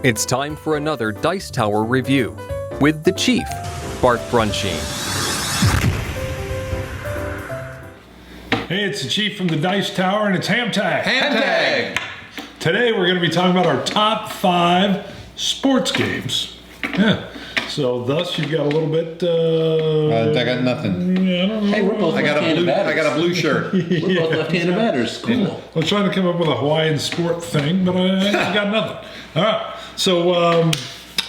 It's time for another Dice Tower review with the Chief, Bart Brunchine. Hey, it's the Chief from the Dice Tower, and it's HAMTAG. HAMTAG! Today we're going to be talking about our top 5 sports games. Yeah. So thus you've got a little bit. I got nothing. I don't know. Hey, we're both I got a blue shirt. We're both left-handed batters. Cool. I was trying to come up with a Hawaiian sport thing, but I got nothing. All right. So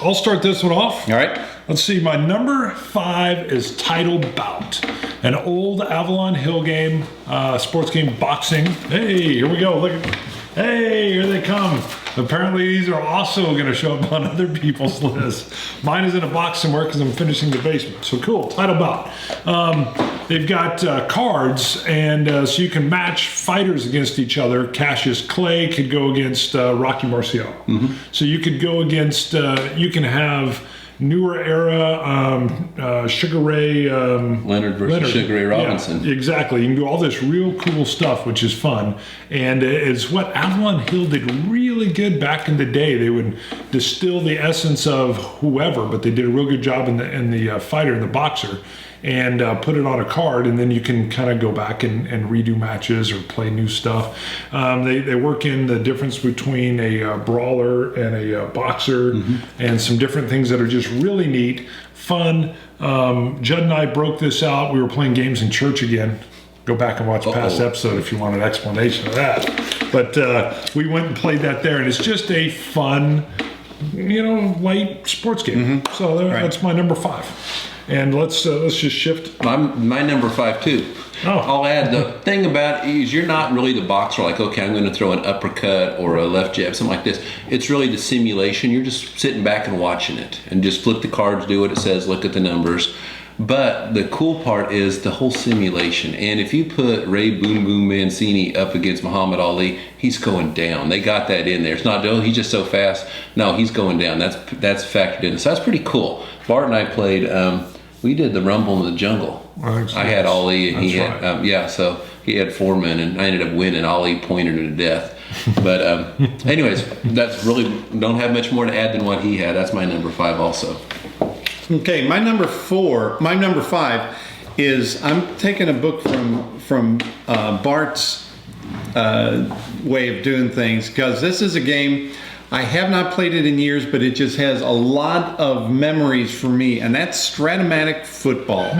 I'll start this one off. All right. Let's see. My number 5 is Title Bout, an old Avalon Hill game, sports game, boxing. Hey, here we go. Look at. Hey, here they come. Apparently these are also going to show up on other people's lists. Mine is in a box somewhere because I'm finishing the basement. So cool, Title Bout. They've got cards, and so you can match fighters against each other. Cassius Clay could go against Rocky Marcial. Mm-hmm. So you could go against, you can have newer era Sugar Ray Leonard versus Sugar Ray Robinson. Yeah, exactly. You can do all this real cool stuff, which is fun. And it's what Avalon Hill did really good back in the day. They would distill the essence of whoever, but they did a real good job in the fighter, in the boxer, and put it on a card, and then you can kind of go back and redo matches or play new stuff. They work in the difference between a brawler and a boxer, and some different things that are just really neat, fun. Judd and I broke this out. We were playing games in church again. Go back and watch past episode if you want an explanation of that. But we went and played that there, and it's just a fun, light sports game. So that's my number 5. And let's just shift. My number 5 too. Oh. I'll add, the thing about it is you're not really the boxer, like, okay, I'm going to throw an uppercut or a left jab, something like this. It's really the simulation. You're just sitting back and watching it, and just flip the cards, do what it says, look at the numbers. But the cool part is the whole simulation. And if you put Ray Boom Boom Mancini up against Muhammad Ali, he's going down. They got that in there. It's not, oh, he's just so fast. No, he's going down. That's factored in. So that's pretty cool. Bart and I played, we did the Rumble in the Jungle. I had Ali, and he had, so he had Foreman, and I ended up winning. Ali pointed him to death. But anyways, that's really, don't have much more to add than what he had. That's my number 5 also. Okay, my number 5 is, I'm taking a book from Bart's way of doing things, because this is a game, I have not played it in years, but it just has a lot of memories for me, and that's Stratomatic Football.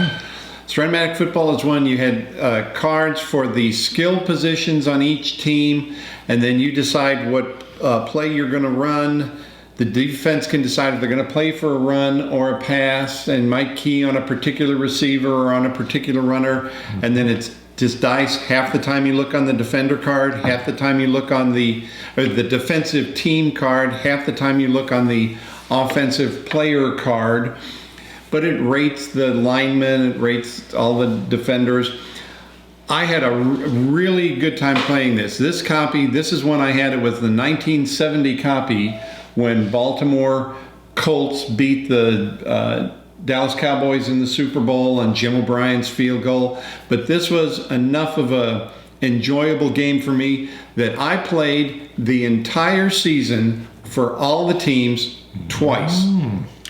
Stratomatic Football is one you had cards for the skill positions on each team, and then you decide what play you're going to run. The defense can decide if they're going to play for a run or a pass, and might key on a particular receiver or on a particular runner. And then it's just dice. Half the time you look on the defender card, half the time you look on the defensive team card, half the time you look on the offensive player card. But it rates the linemen, it rates all the defenders. I had a really good time playing this. This is one I had. It was the 1970 copy, when Baltimore Colts beat the Dallas Cowboys in the Super Bowl on Jim O'Brien's field goal. But this was enough of a enjoyable game for me that I played the entire season for all the teams twice.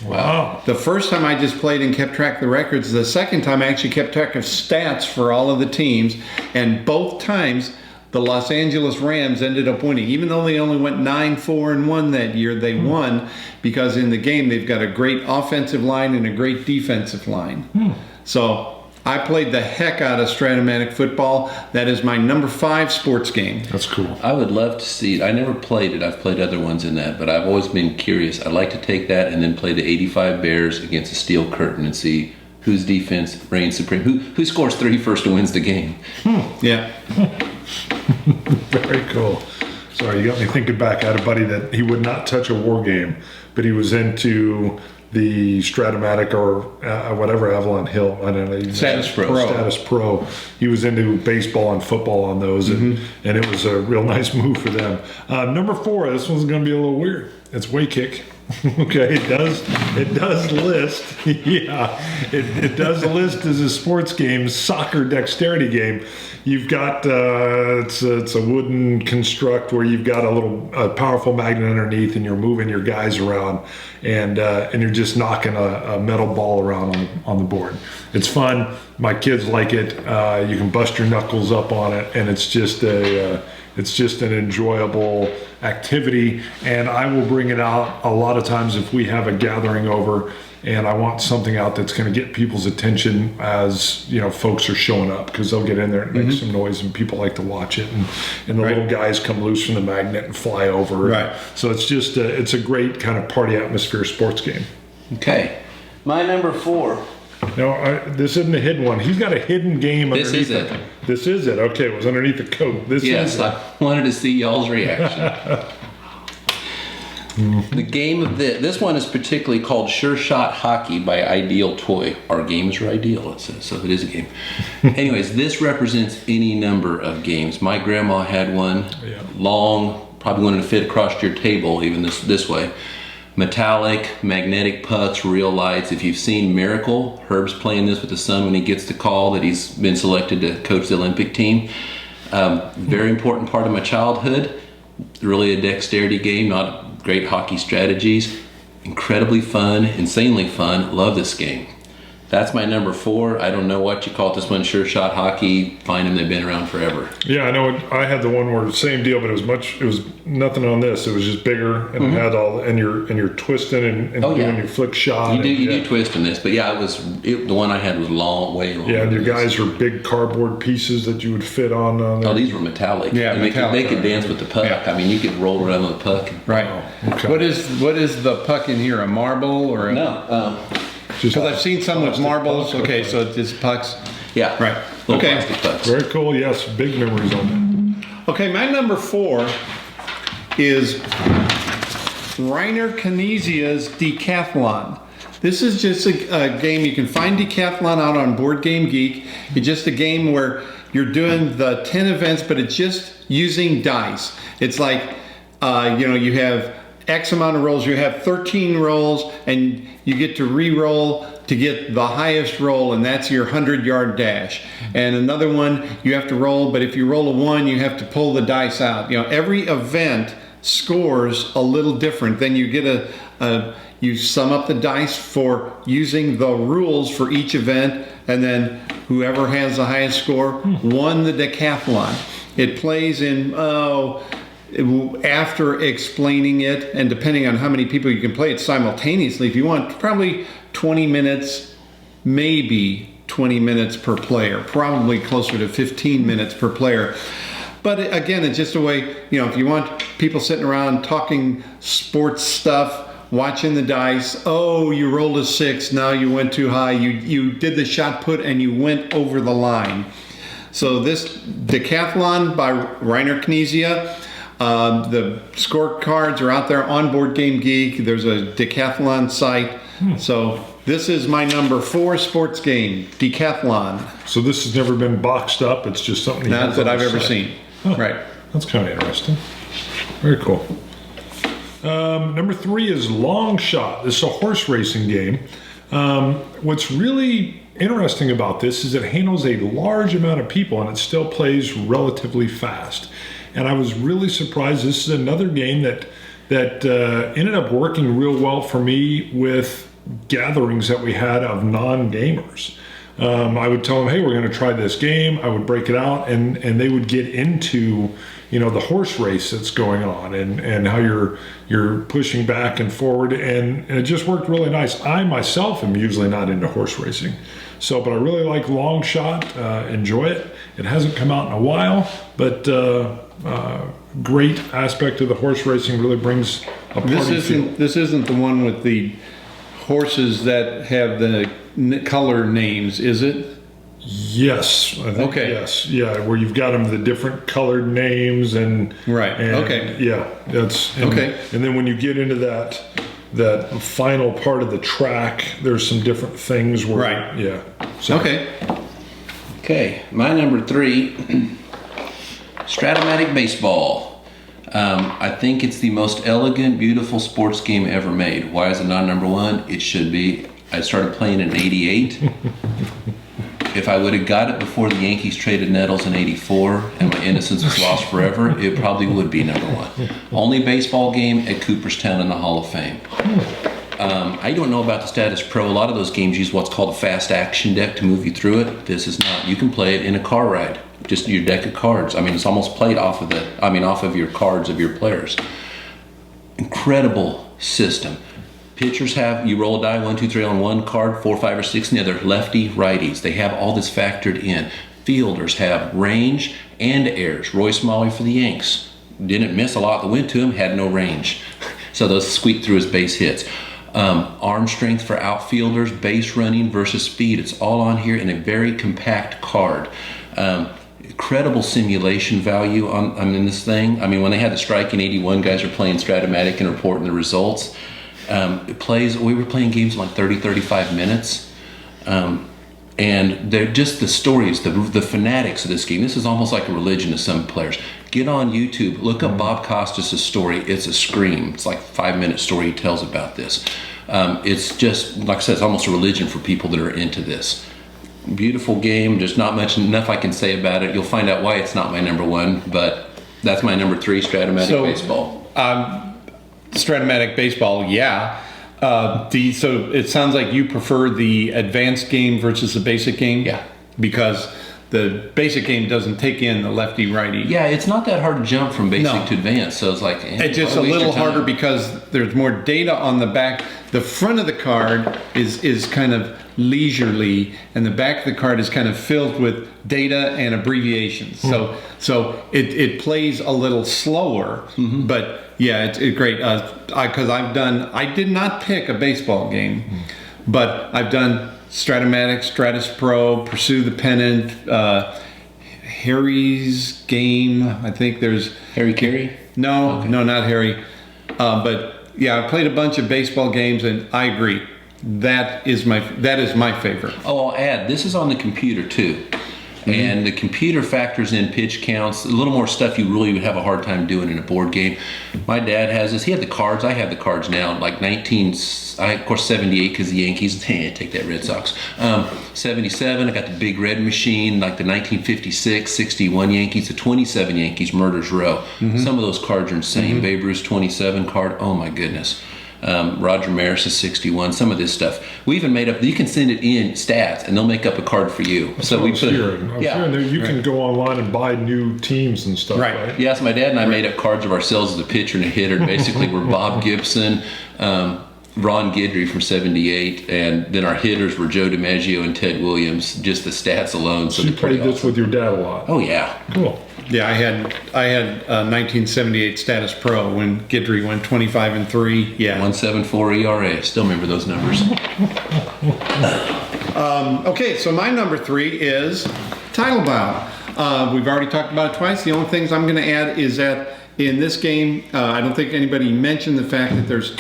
Wow. The first time I just played and kept track of the records. The second time I actually kept track of stats for all of the teams. And both times the Los Angeles Rams ended up winning. Even though they only went 9-4-1 that year, they won because in the game they've got a great offensive line and a great defensive line. So I played the heck out of Stratomatic Football. That is my number 5 sports game. That's cool. I would love to see it. I never played it. I've played other ones in that, but I've always been curious. I'd like to take that and then play the 85 Bears against the Steel Curtain and see whose defense reigns supreme. Who scores 3 first and wins the game. Yeah. Very cool. Sorry, you got me thinking back. I had a buddy that he would not touch a war game, but he was into the Stratomatic or whatever Avalon Hill. I don't know. Status Pro. Status Pro. He was into baseball and football on those, and it was a real nice move for them. Number 4, this one's going to be a little weird. It's Way Kick. Okay, it does. It does list. Yeah, it does list as a sports game, soccer dexterity game. You've got it's a wooden construct where you've got a powerful magnet underneath, and you're moving your guys around, and you're just knocking a metal ball around on the board. It's fun. My kids like it. You can bust your knuckles up on it, and it's just an enjoyable activity, and I will bring it out a lot of times if we have a gathering over and I want something out that's going to get people's attention as, you know, folks are showing up, because they'll get in there and make some noise and people like to watch it, and the little guys come loose from the magnet and fly over. Right. So it's just it's a great kind of party atmosphere sports game. Okay. My number 4. No, this isn't a hidden one. He's got a hidden game This underneath is it. This is it. Okay, it was underneath the coat. This Yes, is it. I wanted to see y'all's reaction. The game of this one is particularly called Sure Shot Hockey by Ideal Toy. Our games are ideal, it says, so it is a game. Anyways, this represents any number of games. My grandma had one, long, probably wanted to fit across your table, even this way. Metallic, magnetic pucks, real lights. If you've seen Miracle, Herb's playing this with his son when he gets the call that he's been selected to coach the Olympic team. Very important part of my childhood. Really a dexterity game, not great hockey strategies. Incredibly fun, insanely fun. Love this game. That's my number 4. I don't know what you call it. This one, Sure Shot Hockey. Find them, they've been around forever. Yeah, I know. I had the one where same deal, but it was nothing on this. It was just bigger, and it had all, and you're twisting and doing your flick shot. You do twist in this, but yeah, the one I had was way long. Yeah, and your guys are big cardboard pieces that you would fit on there. Oh, these were metallic. Yeah, and they could dance with the puck. Yeah. I mean, you could roll around with the puck. Right. Okay. What is the puck in here? A marble or a? No. Just Because I've seen some with marbles. pucks. Okay, so it's pucks. Yeah. Right. Little Okay. plastic pucks. very cool. Yes, big memories on Okay, my number 4 is Reiner Knizia's Decathlon. This is just a game. You can find Decathlon out on Board Game Geek. It's just a game where you're doing the 10 events, but it's just using dice. It's like, you have X amount of rolls. You have 13 rolls, and you get to re-roll to get the highest roll, and that's your 100-yard dash. And another one, you have to roll, but if you roll a 1, you have to pull the dice out. Every event scores a little different. Then you get you sum up the dice for using the rules for each event, and then whoever has the highest score won the decathlon. It plays in, after explaining it, and depending on how many people you can play it simultaneously, if you want, probably 20 minutes, maybe 20 minutes per player, probably closer to 15 minutes per player. But again, it's just a way, if you want people sitting around talking sports stuff, watching the dice, oh, you rolled a 6, now you went too high, you did the shot put and you went over the line. So this Decathlon by Reiner Knizia, the scorecards are out there on Board Game Geek. There's a Decathlon site. So this is my number 4 sports game, Decathlon. that. So this has never been boxed up. It's just something Not that I've ever seen. Huh. Right. That's kind of interesting. Very cool. Number 3 is Long Shot. This is a horse racing game. What's really interesting about this is it handles a large amount of people and it still plays relatively fast. And I was really surprised. This is another game that ended up working real well for me with gatherings that we had of non-gamers. I would tell them, hey, we're going to try this game. I would break it out, and they would get into, the horse race that's going on and how you're pushing back and forward, and it just worked really nice. I myself am usually not into horse racing, but I really like Long Shot. Enjoy it. It hasn't come out in a while, but great aspect of the horse racing, really brings a party feel. This isn't the one with the horses that have the color names, is it? Yes. I think Okay. Yes. Yeah. Where you've got them the different colored names and Right. and, Okay. Yeah. That's Okay. And then when you get into that final part of the track, there's some different things where. Right. Yeah. So, Okay. Okay, my number 3, Stratomatic Baseball. I think it's the most elegant, beautiful sports game ever made. Why is it not number one? It should be. I started playing in '88. If I would have got it before the Yankees traded Nettles in '84 and my innocence was lost forever, it probably would be number one. Only baseball game at Cooperstown in the Hall of Fame. I don't know about the Status Pro. A lot of those games use what's called a fast action deck to move you through it. This is not. You can play it in a car ride. Just your deck of cards. I mean, it's almost played off of your cards of your players. Incredible system. Pitchers have, you roll a die, 1, 2, 3 on one card, 4, 5, or 6 on the other. Lefty, righties. They have all this factored in. Fielders have range and airs. Roy Smalley for the Yanks didn't miss a lot that went to him, had no range. So those squeaked through his base hits. Arm strength for outfielders, base running versus speed. It's all on here in a very compact card. Incredible simulation value in this thing. I mean, when they had the strike in '81, guys are playing Stratomatic and reporting the results. We were playing games in like 30, 35 minutes. And they're just the stories, the fanatics of this game. This is almost like a religion to some players. Get on YouTube, look up Bob Costas' story. It's a scream. It's like a 5-minute story he tells about this. It's just, like I said, it's almost a religion for people that are into this. Beautiful game. There's not enough I can say about it. You'll find out why it's not my number one, but that's my number 3, Stratomatic Baseball. Stratomatic Baseball, yeah. So it sounds like you prefer the advanced game versus the basic game? Yeah. Because the basic game doesn't take in the lefty righty. Yeah, it's not that hard to jump from basic to advanced, so it's like... It's just a little harder because there's more data on the back. The front of the card is kind of leisurely, and the back of the card is kind of filled with data and abbreviations. So it plays a little slower, but yeah, it's great. Because I did not pick a baseball game, but I've done Stratomatic, Stratus Pro, Pursue the Pennant, Harry's Game. I think there's Harry Carey? No, not Harry. But yeah, I played a bunch of baseball games, and I agree. That is my favorite. Oh, I'll add, this is on the computer too. And the computer factors in pitch counts, a little more stuff you really would have a hard time doing in a board game. My dad has this. He had the cards. I have the cards now. Like 78 because the Yankees. Take that, Red Sox. 77, I got the big red machine, like the 1956, 61 Yankees, the 27 Yankees, Murder's Row. Some of those cards are insane. Babe Ruth's 27 card. Oh, my goodness. Roger Maris is 61. Some of this stuff we even made up. You can send it in stats, and they'll make up a card for you. That's so we put. I'm hearing that you can go online and buy new teams and stuff. Right. Yes, my dad and I made up cards of ourselves as a pitcher and a hitter. Basically, we're Bob Gibson, Ron Guidry from '78, and then our hitters were Joe DiMaggio and Ted Williams. Just the stats alone. So you played this with your dad a lot. Oh yeah. Cool. Yeah, I had 1978 Status Pro when Guidry went 25-3. Yeah, 1.74 ERA. Still remember those numbers. Okay, so my number 3 is Title Bout. We've already talked about it twice. The only things I'm going to add is that in this game, I don't think anybody mentioned the fact that there's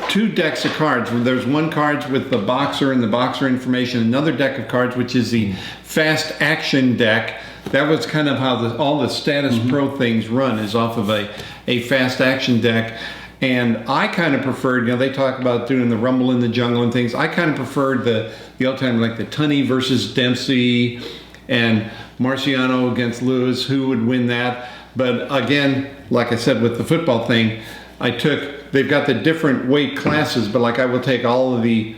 two decks of cards. There's one card with the boxer and the boxer information, another deck of cards which is the fast action deck. That was kind of how all the Status Pro things run, is off of a fast action deck. And I kind of preferred, they talk about doing the Rumble in the Jungle and things. I kind of preferred the old time, like the Tunney versus Dempsey and Marciano against Lewis, who would win that. But again, like I said, with the football thing, they've got the different weight classes, but like I will take all of the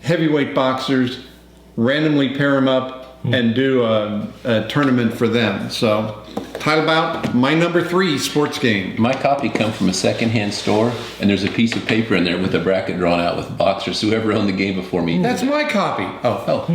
heavyweight boxers, randomly pair them up, and do a tournament for them. So, Title Bout, my number 3 sports game. My copy comes from a secondhand store, and there's a piece of paper in there with a bracket drawn out with boxers. Whoever owned the game before me. That's my copy. Oh.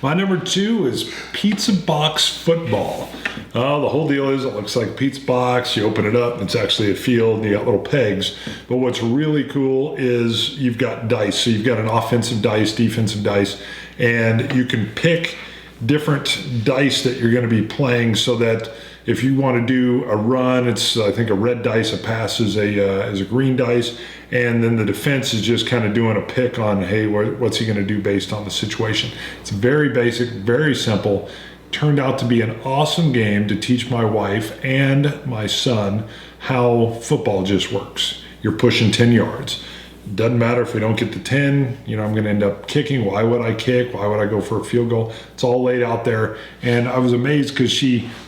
My number 2 is Pizza Box Football. The whole deal is it looks like a pizza box. You open it up, and it's actually a field, and you got little pegs. But what's really cool is you've got dice. So you've got an offensive dice, defensive dice, and you can pick different dice that you're going to be playing so that if you want to do a run, it's, I think, a red dice, a pass is a green dice, and then the defense is just kind of doing a pick on, hey, what's he going to do based on the situation. It's very basic, very simple. turned out to be an awesome game to teach my wife and my son how football just works. You're pushing 10 yards. Doesn't matter if we don't get to 10, I'm going to end up kicking. Why would I kick? Why would I go for a field goal? It's all laid out there. And I was amazed because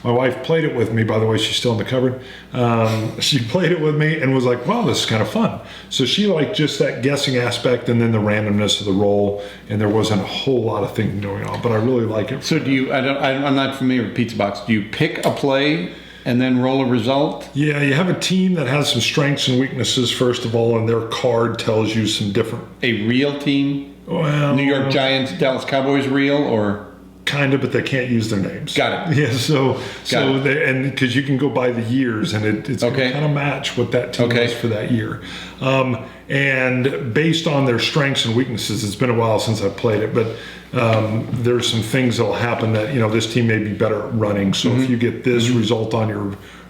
my wife played it with me. By the way, she's still in the cupboard. She played it with me and was like, wow, this is kind of fun. So she liked just that guessing aspect and then the randomness of the roll. And there wasn't a whole lot of thinking going on, but I really like it. So I'm not familiar with Pizza Box. Do you pick a play and then roll a result? Yeah, you have a team that has some strengths and weaknesses, first of all, and their card tells you some different... A real team? Well... New York Giants, Dallas Cowboys real, or... Kind of, but they can't use their names. Got it. Yeah, and because you can go by the years, and it's going to kind of match what that team is for that year. And based on their strengths and weaknesses, it's been a while since I've played it, but there's some things that will happen that, this team may be better at running. So if you get this result on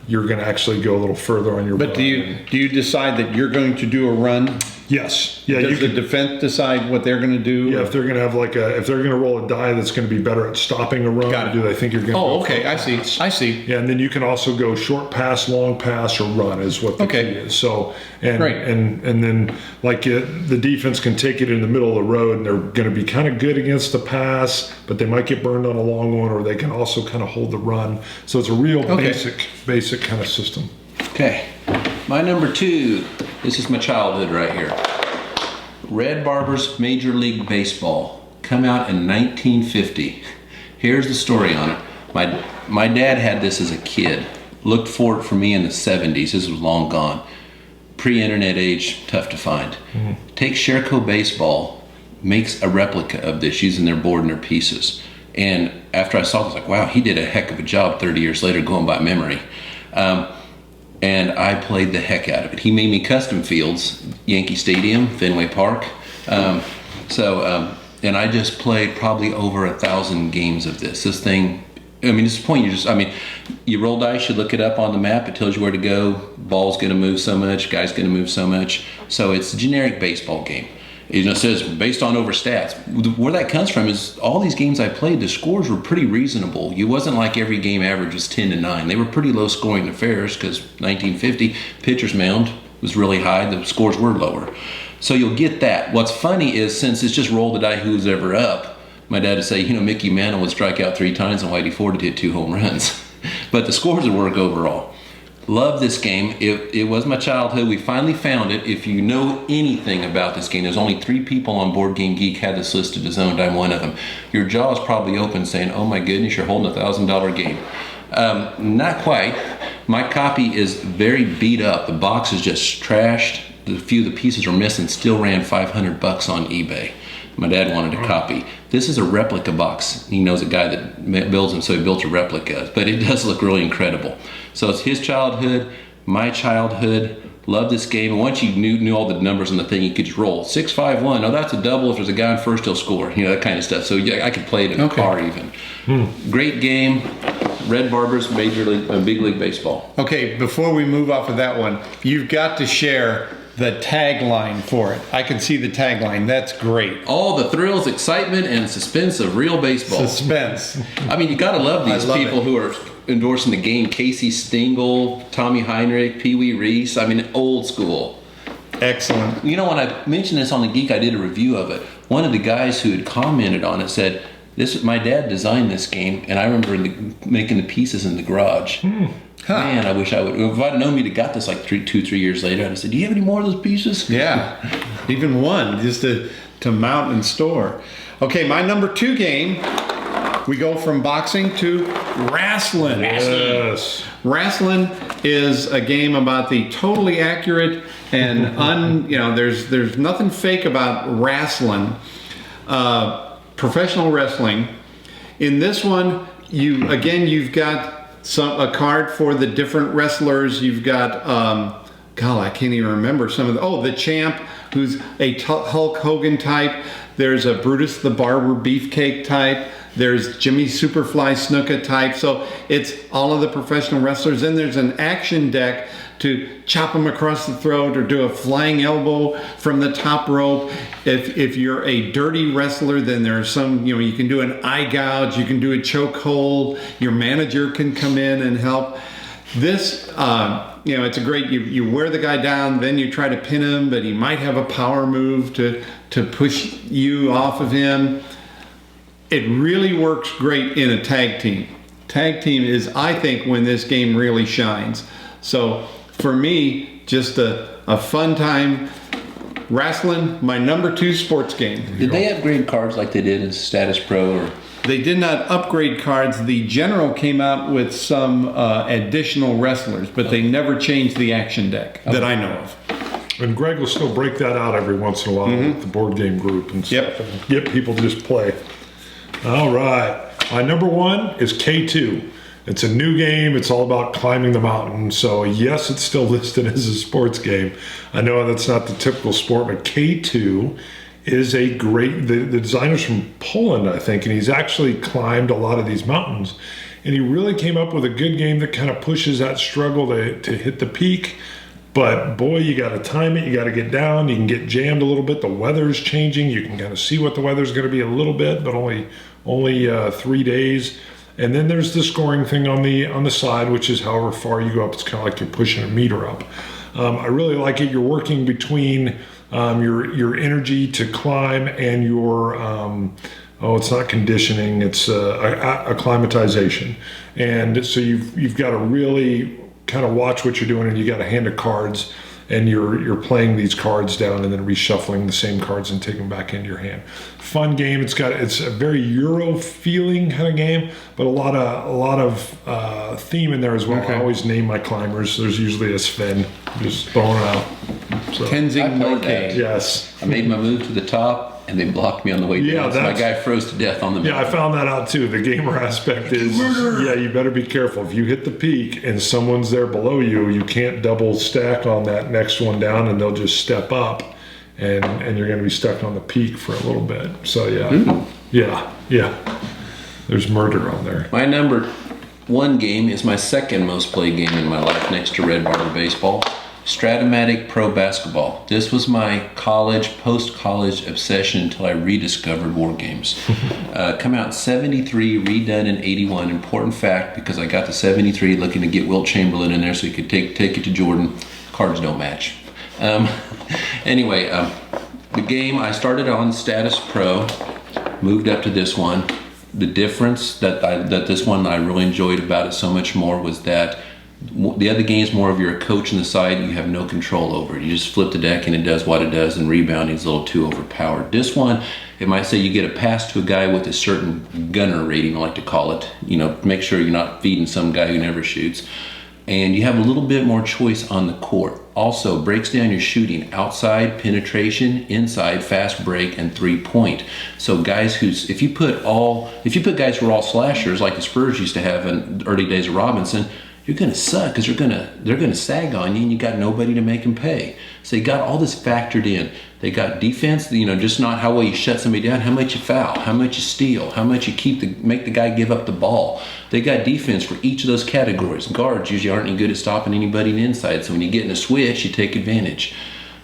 you're going to actually go a little further on your. But do you decide that you're going to do a run? Yes. Yeah. Does the defense decide what they're going to do? Yeah. If they're going to have if they're going to roll a die that's going to be better at stopping a run, do they think you're going to? Oh, okay. I see. Yeah, and then you can also go short pass, long pass, or run is what the key is. So and then the defense can take it in the middle of the road, and they're going to be kind of good against the pass, but they might get burned on a long one, or they can also kind of hold the run. So it's a real basic kind of system. Okay, my number 2. This is my childhood right here. Red Barber's Major League Baseball, come out in 1950. Here's the story on it. My dad had this as a kid. Looked for it for me in the 70s. This was long gone. Pre-internet age, tough to find. Take Sherco Baseball, makes a replica of this using their board and their pieces. And after I saw this, I was like, wow, he did a heck of a job 30 years later going by memory. And I played the heck out of it. He made me custom fields, Yankee Stadium, Fenway Park. And I just played probably over 1,000 games of this. This thing, this point, you roll dice, you look it up on the map, it tells you where to go. Ball's gonna move so much, guy's gonna move so much. So it's a generic baseball game. It says based on over stats. Where that comes from is all these games I played, the scores were pretty reasonable. It wasn't like every game average was 10-9. They were pretty low scoring affairs because 1950 pitcher's mound was really high. The scores were lower. So you'll get that. What's funny is since it's just roll the die who's ever up, my dad would say, Mickey Mantle would strike out 3 times and Whitey Ford would hit 2 home runs. But the scores would work overall. Love this game. It was my childhood. We finally found it. If you know anything about this game, there's only 3 people on Board Game Geek had this listed as owned. I'm one of them. Your jaw is probably open saying, oh my goodness, you're holding $1,000 game. Not quite. My copy is very beat up. The box is just trashed. A few of the pieces are missing. Still ran $500 on eBay. My dad wanted a copy. This is a replica box. He knows a guy that builds them, so he built a replica. But it does look really incredible. So it's his childhood, my childhood. Love this game. And once you knew all the numbers on the thing, you could just roll 6, 5, 1. Oh, that's a double. If there's a guy on first, he'll score. That kind of stuff. So yeah, I could play it in a car even. Great game. Red Barber's Big League Baseball. Okay, before we move off of that one, you've got to share the tagline for it. I can see the tagline. That's great. All the thrills, excitement, and suspense of real baseball. Suspense. You got to love these people who are endorsing the game. Casey Stengel, Tommy Heinrich, Pee Wee Reese. Old school. Excellent. When I mentioned this on The Geek, I did a review of it. One of the guys who had commented on it said, my dad designed this game, and I remember making the pieces in the garage. Man, I wish I would. If I'd known me to got this 3 years later, I'd have said, do you have any more of those pieces? Yeah, even one, just to mount and store. Okay, my number 2 game, we go from boxing to wrestling. Yes. Wrestling is a game about the totally accurate and there's nothing fake about wrestling. Professional wrestling. In this one, you've got a card for the different wrestlers. You've got I can't even remember some of the Champ, who's a Hulk Hogan type. There's a Brutus the Barber Beefcake type. There's Jimmy Superfly Snuka type. So it's all of the professional wrestlers. Then there's an action deck to chop them across the throat or do a flying elbow from the top rope. If you're a dirty wrestler, then there's some, you can do an eye gouge, you can do a choke hold, your manager can come in and help. This, it's a great, you wear the guy down, then you try to pin him, but he might have a power move to push you off of him. It really works great in a tag team. Tag team is, I think, when this game really shines. So for me, just a fun time wrestling, my number 2 sports game. Did they upgrade cards like they did in Status Pro? Or they did not upgrade cards. The General came out with some additional wrestlers, but they never changed the action deck that I know of. And Greg will still break that out every once in a while with the board game group and stuff. Yep. And get people to just play. All right. My number 1 is K2. It's a new game. It's all about climbing the mountain. So yes, it's still listed as a sports game. I know that's not the typical sport, but K2 is a great, the designer's from Poland, I think, and he's actually climbed a lot of these mountains. And he really came up with a good game that kind of pushes that struggle to hit the peak. But boy, you got to time it. You got to get down. You can get jammed a little bit. The weather's changing. You can kind of see what the weather's going to be a little bit, but only 3 days. And then there's the scoring thing on the side, which is however far you go up. It's kind of like you're pushing a meter up. I really like it. You're working between your energy to climb and your it's not conditioning. It's acclimatization. And so you've got to really kind of watch what you're doing, and you got a hand of cards, and you're playing these cards down and then reshuffling the same cards and taking them back into your hand. Fun game. It's a very Euro feeling kind of game, but a lot of theme in there as well. Okay. I always name my climbers. There's usually a Sven just throwing out. So, Tenzing I played Norgay. that. yes. I made my move to the top, and they blocked me on the way Yeah, down. So my that's- guy froze to death on the Yeah, I mountain. found that out too. The gamer aspect is, yeah, you better be careful. If you hit the peak and someone's there below you, you can't double stack on that next one down, and they'll just step up, and you're going to be stuck on the peak for a little bit. So yeah. There's murder on there. My number 1 game is my second most played game in my life, next to Red Barber Baseball. Stratomatic Pro Basketball. This was my post-college obsession until I rediscovered war games. Come out in 73, redone in 81. Important fact, because I got the 73 looking to get Wilt Chamberlain in there so he could take it to Jordan. Cards don't match. Anyway, the game, I started on Status Pro, moved up to this one. The difference that this one I really enjoyed about it so much more was that the other game is more of you're a coach on the side and you have no control over it. You just flip the deck and it does what it does, and rebounding is a little too overpowered. This one, it might say you get a pass to a guy with a certain gunner rating, I like to call it. Make sure you're not feeding some guy who never shoots. And you have a little bit more choice on the court. Also breaks down your shooting: outside, penetration, inside, fast break, and 3-point. So guys if you put guys who are all slashers like the Spurs used to have in the early days of Robinson, you're going to suck because they're going to sag on you, and you got nobody to make them pay. So they got all this factored in. They got defense, just not how well you shut somebody down, how much you foul, how much you steal, how much you make the guy give up the ball. They got defense for each of those categories. Guards usually aren't any good at stopping anybody in the inside, so when you get in a switch, you take advantage.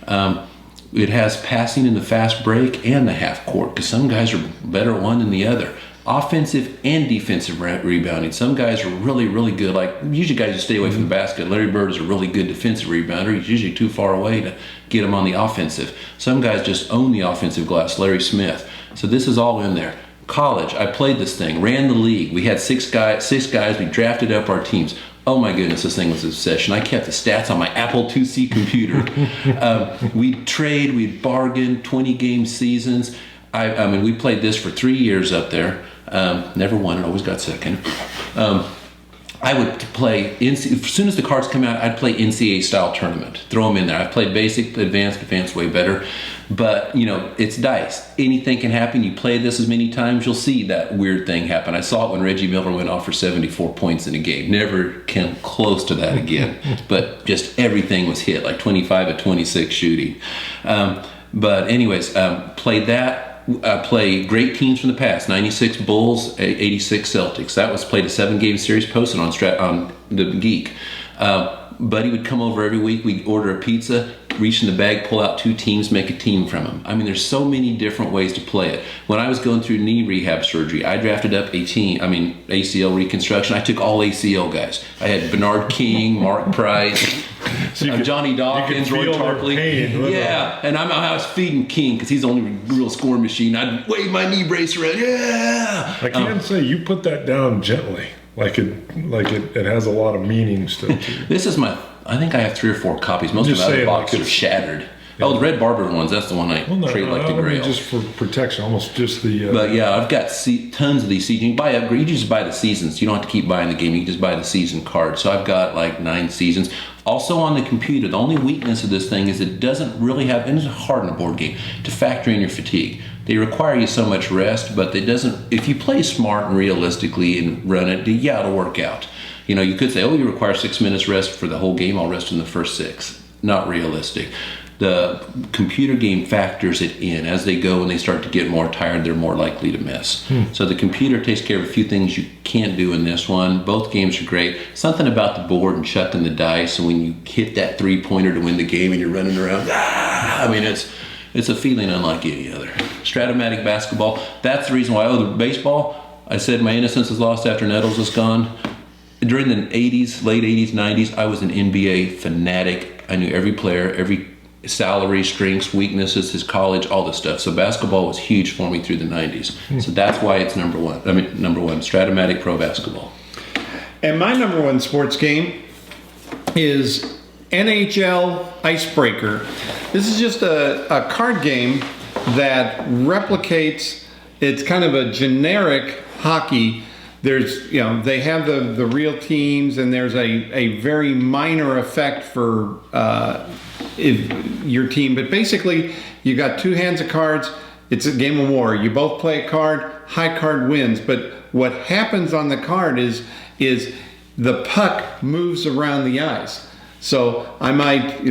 It has passing in the fast break and the half court, because some guys are better at one than the other. Offensive and defensive rebounding. Some guys are really, really good. Like, usually guys just stay away from the basket. Larry Bird is a really good defensive rebounder. He's usually too far away to get him on the offensive. Some guys just own the offensive glass. Larry Smith. So this is all in there. College, I played this thing, ran the league. We had six guys. We drafted up our teams. Oh my goodness, this thing was an obsession. I kept the stats on my Apple IIc computer. We'd trade, we'd bargain, 20-game seasons. I mean, we played this for 3 years up there. Never won it, always got second. I would play, as soon as the cards come out, I'd play NCAA style tournament. Throw them in there. I've played basic, advanced way better. But, it's dice. Anything can happen. You play this as many times, you'll see that weird thing happen. I saw it when Reggie Miller went off for 74 points in a game. Never came close to that again. But just everything was hit, like 25 of 26 shooting. But anyways, played that. play great teams from the past: 96 Bulls, 86 Celtics. That was played a 7-game series, posted on the Geek. Buddy would come over every week. We'd order a pizza, reach in the bag, pull out 2 teams, make a team from them. I mean, there's so many different ways to play it. When I was going through knee rehab surgery, I drafted up ACL reconstruction. I took all ACL guys. I had Bernard King, Mark Price, Johnny Dawkins, Roy Tarpley. Yeah, and I was feeding King because he's the only real scoring machine. I'd wave my knee brace around. Yeah. I can't say you put that down gently. Like it has a lot of meanings to it. This is I think I have 3 or 4 copies. Most of my other boxes are shattered. Yeah. Oh, the red barber ones, that's the one I trade like the grail. Just for protection, almost just the... But yeah, I've got tons of these seasons. You just buy the seasons. You don't have to keep buying the game. You can just buy the season card. So I've got like 9 seasons. Also on the computer, the only weakness of this thing is it doesn't really have, and it's hard in a board game, to factor in your fatigue. They require you so much rest, but it doesn't, if you play smart and realistically and run it, yeah, it'll work out. You could say, oh, you require 6 minutes rest for the whole game, I'll rest in the first 6. Not realistic. The computer game factors it in. As they go and they start to get more tired, they're more likely to miss. So the computer takes care of a few things you can't do in this one. Both games are great. Something about the board and chucking the dice, and when you hit that 3-pointer to win the game and you're running around, it's a feeling unlike any other. Stratomatic basketball, that's the reason why. The baseball, I said my innocence is lost after Nettles is gone. During the 80s, late 80s, 90s, I was an NBA fanatic. I knew every player, every salary, strengths, weaknesses, his college, all this stuff. So basketball was huge for me through the 90s. So that's why it's number one, Stratomatic Pro Basketball. And my number 1 sports game is NHL Icebreaker. This is just a card game that replicates, it's kind of a generic hockey. There's, they have the real teams, and there's a very minor effect for your team. But basically, you got 2 hands of cards. It's a game of war. You both play a card, high card wins. But what happens on the card is the puck moves around the ice. So I might,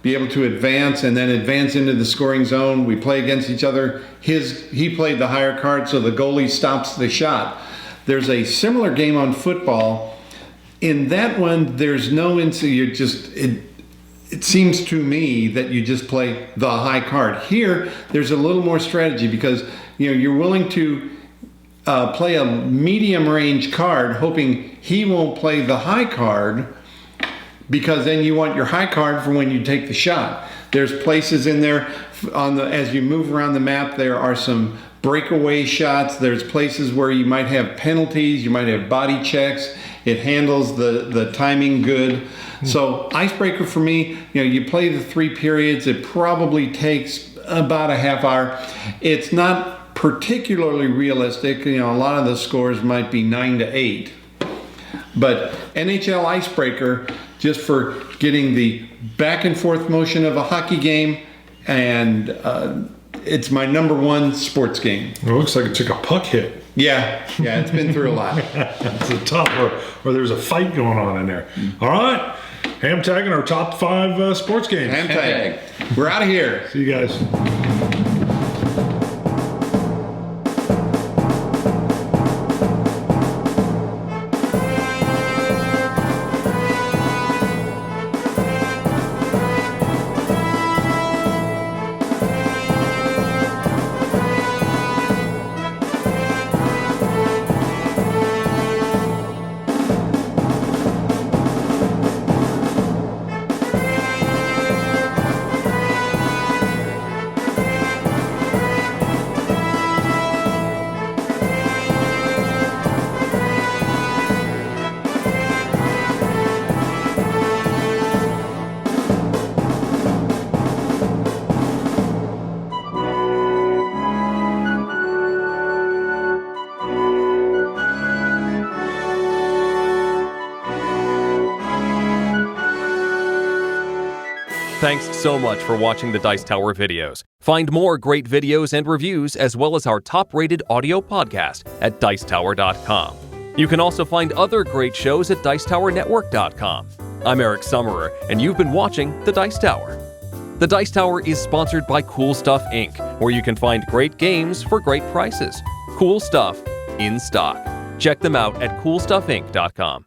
be able to advance and then advance into the scoring zone. We play against each other. He played the higher card, so the goalie stops the shot. There's a similar game on football. In that one, there's no it seems to me that you just play the high card. Here, there's a little more strategy because you're willing to play a medium range card, hoping he won't play the high card, because then you want your high card for when you take the shot. There's places in there as you move around the map, there are some breakaway shots. There's places where you might have penalties, you might have body checks. It handles the timing good. So Icebreaker for me, you play the 3 periods. It probably takes about a half hour. It's not particularly realistic. A lot of the scores might be 9-8. But NHL Icebreaker, just for getting the back and forth motion of a hockey game, and it's my number 1 sports game. It looks like it took a puck hit. Yeah, it's been through a lot. It's a tough, or there's a fight going on in there. All right, HAMTAG our top 5 sports games. HAMTAG. We're out of here. See you guys. Thanks so much for watching the Dice Tower videos. Find more great videos and reviews, as well as our top-rated audio podcast at Dicetower.com. You can also find other great shows at DicetowerNetwork.com. I'm Eric Summerer, and you've been watching The Dice Tower. The Dice Tower is sponsored by Cool Stuff Inc., where you can find great games for great prices. Cool stuff in stock. Check them out at coolstuffinc.com.